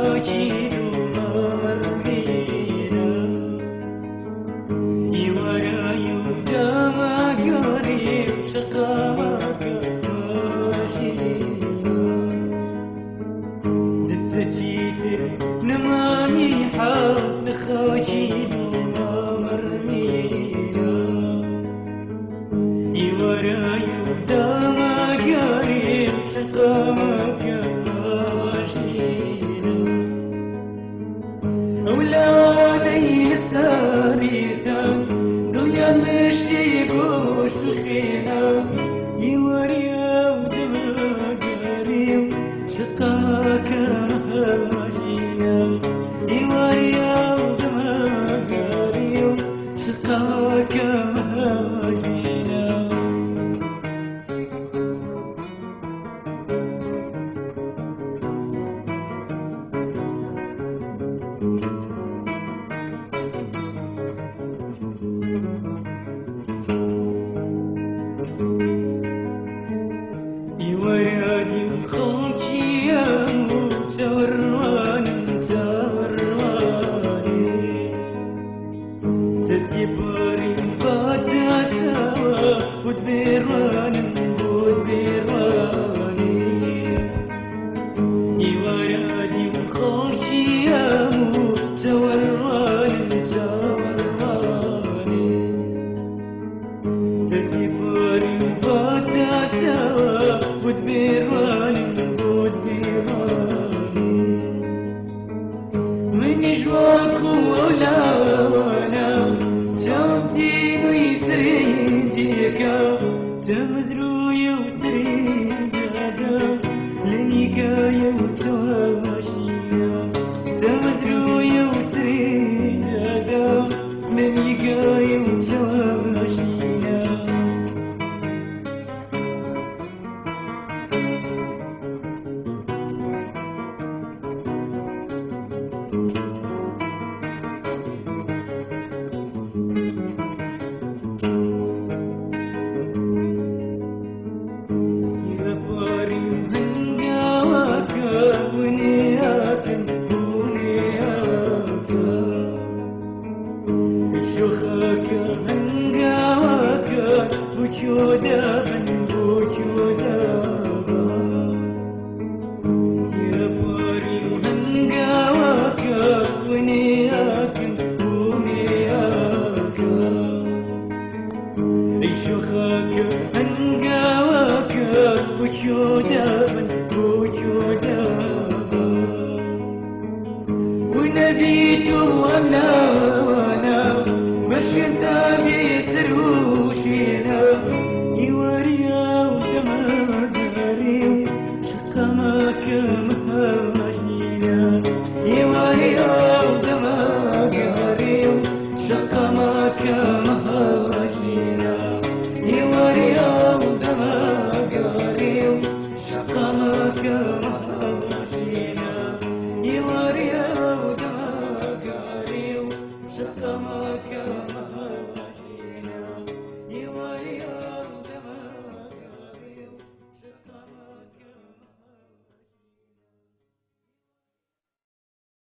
خاكي مرمينا يورا يودا ما قريب شقامك ماشينا دستيت نمامي حاف خاكي مرمينا يورا يودا ما قريب شقامك أولادي ساريتان دنيا مشي بوش الخينا يوريا ودماغاريم شقاك مهاجينا يوريا ودماغاريم شقاك مهاجينا يوراني خلقي يا متورواني تتيباري باتا سوا ودبيراني يوراني خلقي يا متورواني تتيباري باتا سوا ودبيراني من جواك ولا وانا شوتي ويسرينجيك تمزرو يوسرينجادا لنيكايا وتواشيا تمزرو يوسرينجادا لنيكايا وتواشيا شوخك هنقاوك بوجودا بوجودا يا باري هنقاوك ونياك ونياك شوخك هنقاوك بوجودا بوجودا ونبيت وانا مشيت بيسروشينا يوريا ودماغاريم شقمك مهاجينا يوريا ودماغاريم شقمك مهاجينا يوريا ودماغاريم شقمك مهاجينا يوريا ودماغاريم شقمك مهاجينا